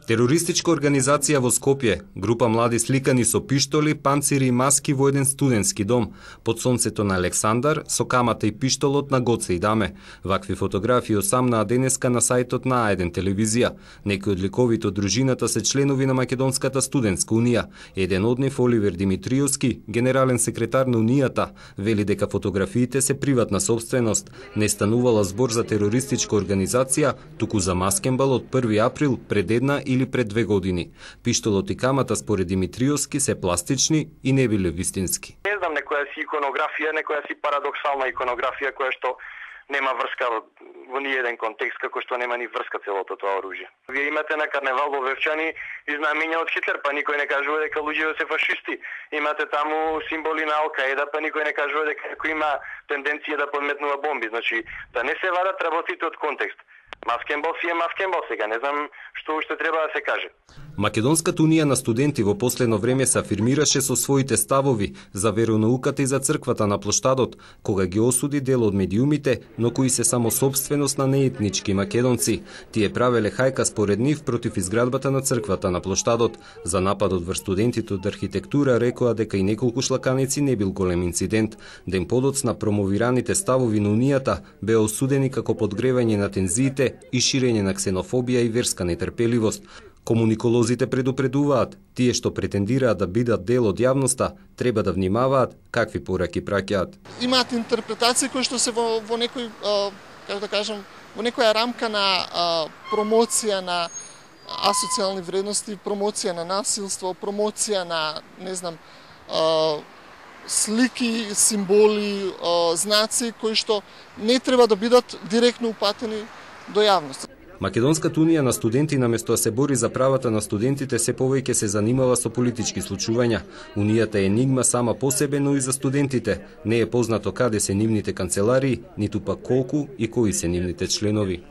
Терористичка организација во Скопје, група млади сликани со пиштоли, панцири и маски во еден студентски дом, под сонцето на Александар, со камата и пиштолот на Гоце и Даме. Вакви фотографии осамнаа денеска на сајтот на А1 телевизија. Некои од ликовите од дружината се членови на Македонската студентска унија. Еден од нив, Оливер Димитриевски, генерален секретар на унијата, вели дека фотографиите се приватна собственост. Не станувала збор за терористичка организација, туку за маскенбал од 1 април пред една или пред 2 години. Пиштолот и камата според Димитриевски се пластични и не биле вистински. Не знам, некоја си иконографија, некоја си парадоксална иконографија која што нема врска во ниеден контекст, како што нема ни врска целото тоа оружје. Вие имате на карневал во Вевчани знамења од Хитлер, па никој не кажува дека луѓето се фашисти. Имате таму символи на Ал-Каеда, па никој не кажува дека некој има тенденција да подметнува бомби. Значи, да не се вадат работите од контекст. Маскенбал си е маскенбал сега, не знам што уште треба да се каже. Македонската унија на студенти во последно време се афирмираше со своите ставови за веронауката и за црквата на плоштадот, кога ги осуди дел од медиумите, но кои се само собственост на неетнички македонци. Тие правеле хајка според нив против изградбата на црквата на плоштадот. За нападот врз студентите од архитектура рекоа дека и неколку шлаканици не бил голем инцидент. Ден подоцна промовираните ставови на унијата беа осудени како подгревање на тензиите и ширење на ксенофобија и верска нетрпеливост. Комуниколозите предупредуваат, тие што претендираат да бидат дел од јавноста, треба да внимаваат какви пораки праќаат. Имаат интерпретации кои што се во некој, како да кажам, во некоја рамка на промоција на асоцијални вредности, промоција на насилство, промоција на, не знам, слики, символи, знаци кои што не треба да бидат директно упатени до јавност. Македонската унија на студенти наместо да се бори за правата на студентите се повеќе се занимава со политички случувања. Унијата е енигма сама по себе, но и за студентите. Не е познато каде се нивните канцеларии, ниту пак колку и кои се нивните членови.